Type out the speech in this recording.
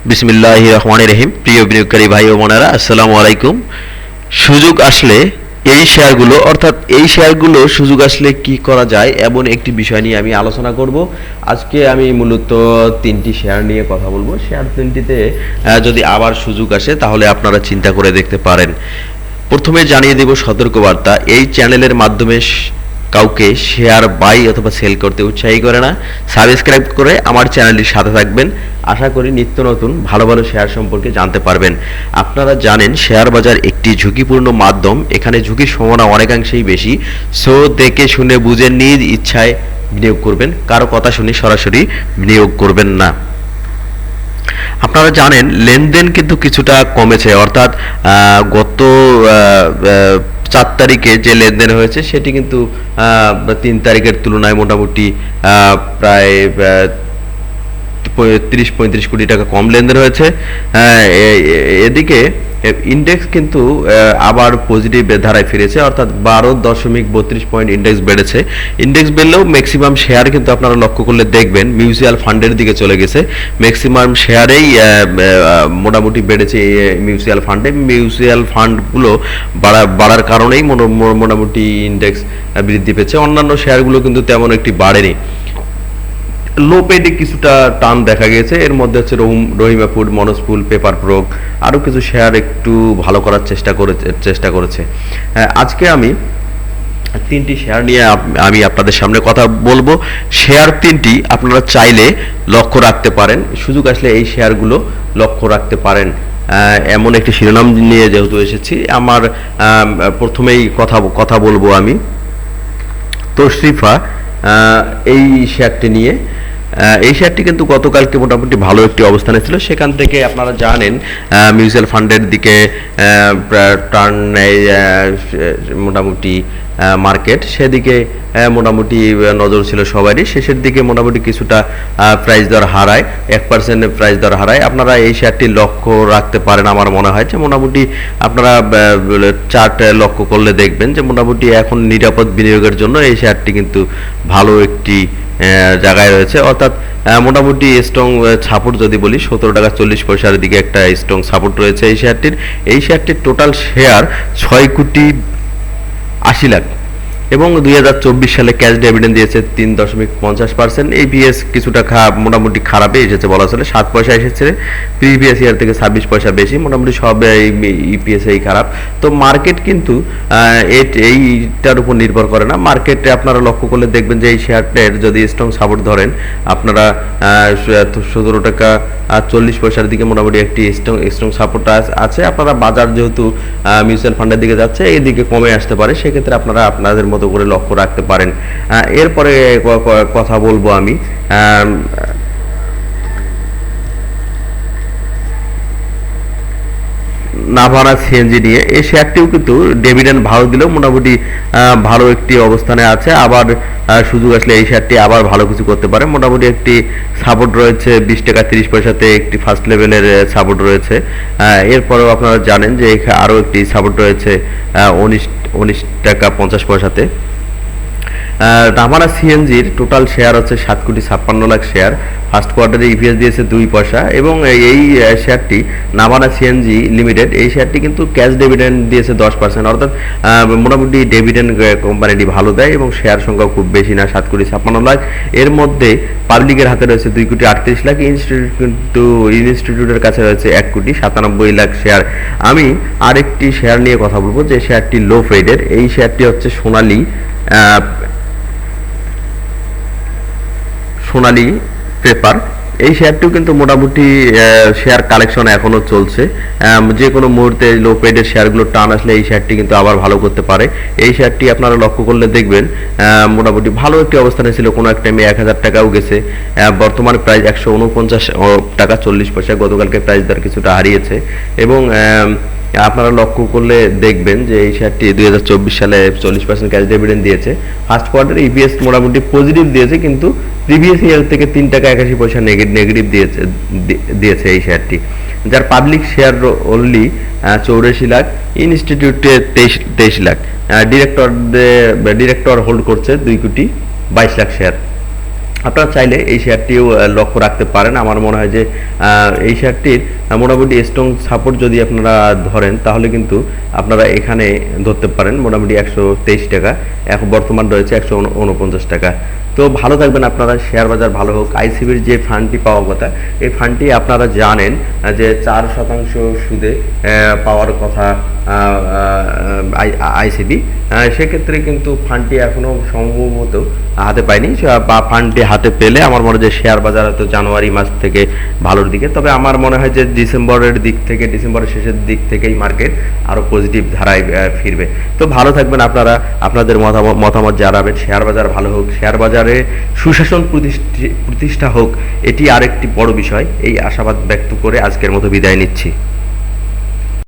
বিসমিল্লাহির রহমানির রহিম। প্রিয় বিনিয়োগকারী ভাই ও বোনেরা, আসসালামু আলাইকুম। সুযোগ আসলে এই শেয়ারগুলো সুযোগ আসলে কি করা যায় এমন একটি বিষয় নিয়ে আমি আলোচনা করব। আজকে আমি মূলত তিনটি শেয়ার নিয়ে কথা বলবো। শেয়ার তিনটিতে যদি আবার সুযোগ আসে তাহলে আপনারা চিন্তা করে দেখতে পারেন। প্রথমে জানিয়ে দেব সতর্কবার্তা, এই চ্যানেলের মাধ্যমে কাউকে শেয়ার বাই অথবা সেল করতে উৎসাহী করে না। সাবস্ক্রাইব করে আমার চ্যানেলটির সাথে থাকবেন। আশা করি নিত্য নতুন ভালো ভালো শেয়ার সম্পর্কে জানতে পারবেন। আপনারা জানেন শেয়ার বাজার একটি ঝুঁকিপূর্ণ মাধ্যম। এখানে ঝুঁকির সম্ভাবনা অনেকাংশেই বেশি। সো দেখে শুনে বুঝে নিজ ইচ্ছায় বিনিয়োগ করবেন, কারো কথা শুনে সরাসরি বিনিয়োগ করবেন না। আপনারা জানেন লেনদেন কিন্তু কিছুটা কমেছে, অর্থাৎ গত 4 তারিখে যে লেনদেন হয়েছে সেটি কিন্তু 3 তারিখের তুলনায় মোটামুটি প্রায় 30-35 কোটি টাকা কম লেনদেন হয়েছে। এদিকে ইন্ডেক্স কিন্তু আবার পজিটিভ ধারায় ফিরেছে, অর্থাৎ 12.32 পয়েন্ট ইন্ডেক্স বেড়েছে। ইন্ডেক্স বেড়লেও ম্যাক্সিমাম শেয়ার কিন্তু আপনারা লক্ষ্য করলে দেখবেন মিউচুয়াল ফান্ডের দিকে চলে গেছে। ম্যাক্সিমাম শেয়ারেই মোটামুটি বেড়েছে মিউচুয়াল ফান্ডগুলো বাড়ার কারণেই মোটামুটি ইন্ডেক্স বৃদ্ধি পেয়েছে। অন্যান্য শেয়ারগুলো কিন্তু তেমন একটি বাড়েনি। লো পেডে কিছুটা টান দেখা গেছে। এর মধ্যে হচ্ছে রহিমা ফুড, মনোজফুল, পেপার প্রোক, আরও কিছু শেয়ার একটু ভালো করার চেষ্টা করেছে। আজকে আমি তিনটি শেয়ার নিয়ে আমি আপনাদের সামনে কথা বলবো। শেয়ার তিনটি আপনারা চাইলে লক্ষ্য রাখতে পারেন, সুযোগ আসলে এই শেয়ারগুলো লক্ষ্য রাখতে পারেন। এমন একটি শিরোনাম নিয়ে যেহেতু এসেছি, আমার প্রথমেই কথা বলবো আমি তশরিফা এই শেয়ারটি নিয়ে। এই শেয়ারটি কিন্তু গতকালকে মোটামুটি ভালো একটি অবস্থানে ছিল। সেখান থেকে আপনারা জানেন মিউচুয়াল ফান্ডের দিকে টার্ন নেয় মোটামুটি মার্কেট, সেদিকে মোটামুটি নজর ছিল সবারই। শেষের দিকে মোটামুটি কিছুটা প্রাইস দর হারায়, 1% প্রাইস দর হারায়। আপনারা এই শেয়ারটি লক্ষ্য রাখতে পারেন। আমার মনে হয় যে মোটামুটি আপনারা চার্ট লক্ষ্য করলে দেখবেন যে মোটামুটি এখন নিরাপদ বিনিয়োগের জন্য এই শেয়ারটি কিন্তু ভালো একটি জায়গায় রয়েছে, অর্থাৎ মোটামুটি স্ট্রং সাপোর্ট যদি বলি 17.40 টাকার দিকে একটা স্ট্রং সাপোর্ট রয়েছে এই শেয়ারটির টোটাল শেয়ার 6,80,00,000 এবং 2024 সালে ক্যাশ ডিভিডেন্ড দিয়েছে 3.50%। ইপিএস কিছুটা মোটামুটি খারাপে এসেছে বলা চলে, 7 পয়সা এসেছে, প্রিভিয়াস ইয়ার থেকে 26 পয়সা বেশি। মোটামুটি সব ইপিএস এই খারাপ। তো মার্কেট কিন্তু এইটার উপর নির্ভর করে না। মার্কেটে আপনারা লক্ষ্য করলে দেখবেন যে এই শেয়ারটার যদি স্ট্রং সাপোর্ট ধরেন আপনারা 17.40 দিকে মোটামুটি একটি স্ট্রং সাপোর্ট আছে। আপনারা বাজার যেহেতু মিউচুয়াল ফান্ডের দিকে যাচ্ছে, এই দিকে কমে আসতে পারে, সেক্ষেত্রে আপনারা আপনাদের মতো করে লক্ষ্য রাখতে পারেন। এরপরে কথা বলবো আমি নাভানা সিএনজি নিয়ে। এই শেয়ারটিও কিন্তু ডিভিডেন্ড ভালো দিলেও মোটামুটি ভালো একটি অবস্থানে আছে। আবার সুযোগ আসলে এই শেয়ারটি আবার ভালো কিছু করতে পারে। মোটামুটি একটি সাপোর্ট রয়েছে 20.30 একটি ফার্স্ট লেভেলের সাপোর্ট রয়েছে। এরপরেও আপনারা জানেন যে আরও একটি সাপোর্ট রয়েছে 19.50 নাভানা সিএনজির টোটাল শেয়ার হচ্ছে 7,56,00,000 শেয়ার। ফার্স্ট কোয়ার্টারে ইপিএস দিয়েছে 2 পয়সা এবং এই শেয়ারটি নাভানা সিএনজি লিমিটেড, এই শেয়ারটি কিন্তু ক্যাশ ডিভিডেন্ড দিয়েছে 10%, অর্থাৎ মোটামুটি ডিভিডেন্ড কোম্পানিটি ভালো দেয় এবং শেয়ার সংখ্যা খুব বেশি না, 7,56,00,000। এর মধ্যে পাবলিকের হাতে রয়েছে 2,38,00,000, ইনস্টিটিউটের কাছে রয়েছে 1,97,00,000 শেয়ার। আমি আরেকটি শেয়ার নিয়ে কথা বলবো যে শেয়ারটি লো ফেডের। এই শেয়ারটি হচ্ছে সোনালী পেপার। এই শেয়ারটিও কিন্তু মোটামুটি শেয়ার কালেকশন এখনো চলছে। যে কোনো মুহূর্তে লো পেডের শেয়ারগুলো টান আসলে এই শেয়ারটি কিন্তু আবার ভালো করতে পারে। এই শেয়ারটি আপনারা লক্ষ্য করলে দেখবেন মোটামুটি ভালো একটি অবস্থানে ছিল, কোনো এক টাইমে 1,000 টাকাও গেছে। বর্তমানে প্রাইস 149.40 গতকালকে প্রাইস দর কিছুটা হারিয়েছে এবং আপনারা লক্ষ্য করলে দেখবেন যে এই শেয়ারটি 2024 সালে 40% ক্যাশ ডিভিডেন্ড দিয়েছে। ফার্স্ট কোয়ার্টারে ইপিএস মোটামুটি পজিটিভ দিয়েছে, কিন্তু প্রিভিয়াস ইয়ার থেকে 3.81 নেগেটিভ দিয়েছে এই শেয়ারটি, যার পাবলিক শেয়ার অনলি 84 লাখ, ইনস্টিটিউটে 23 লাখ, ডিরেক্টর হোল্ড করছে 2,22,00,000 শেয়ার। আপনারা চাইলে এই শেয়ারটিও লক্ষ্য রাখতে পারেন। আমার মনে হয় যে এই শেয়ারটির মোটামুটি স্ট্রং সাপোর্ট যদি আপনারা ধরেন তাহলে কিন্তু আপনারা এখানে ধরতে পারেন মোটামুটি 123 টাকা, এখন বর্তমান রয়েছে 149 টাকা। তো ভালো থাকবেন আপনারা, শেয়ার বাজার ভালো হোক। আইসিবির যে ফান্ডটি পাওয়ার কথা, এই ফান্ডটি আপনারা জানেন যে 4% সুদে পাওয়ার কথা আইসিবি। সেক্ষেত্রে কিন্তু ফান্ডটি এখনো সম্ভবত হাতে পায়নি, বা ফান্ডটি হাতে পেলে আমার মনে হয় যে শেয়ার বাজার হয়তো জানুয়ারি মাস থেকে ভালোর দিকে। তবে আমার মনে হয় যে ডিসেম্বরের শেষের দিক থেকেই মার্কেট আরো পজিটিভ ধারায় ফিরবে। তো ভালো থাকবেন আপনারা, আপনাদের মতামত জানাবেন। শেয়ার বাজার ভালো হোক, শেয়ার বাজারে সুশাসন প্রতিষ্ঠা হোক, এটি আরেকটি বড় বিষয়। এই আশাবাদ ব্যক্ত করে আজকের মতো বিদায় নিচ্ছি।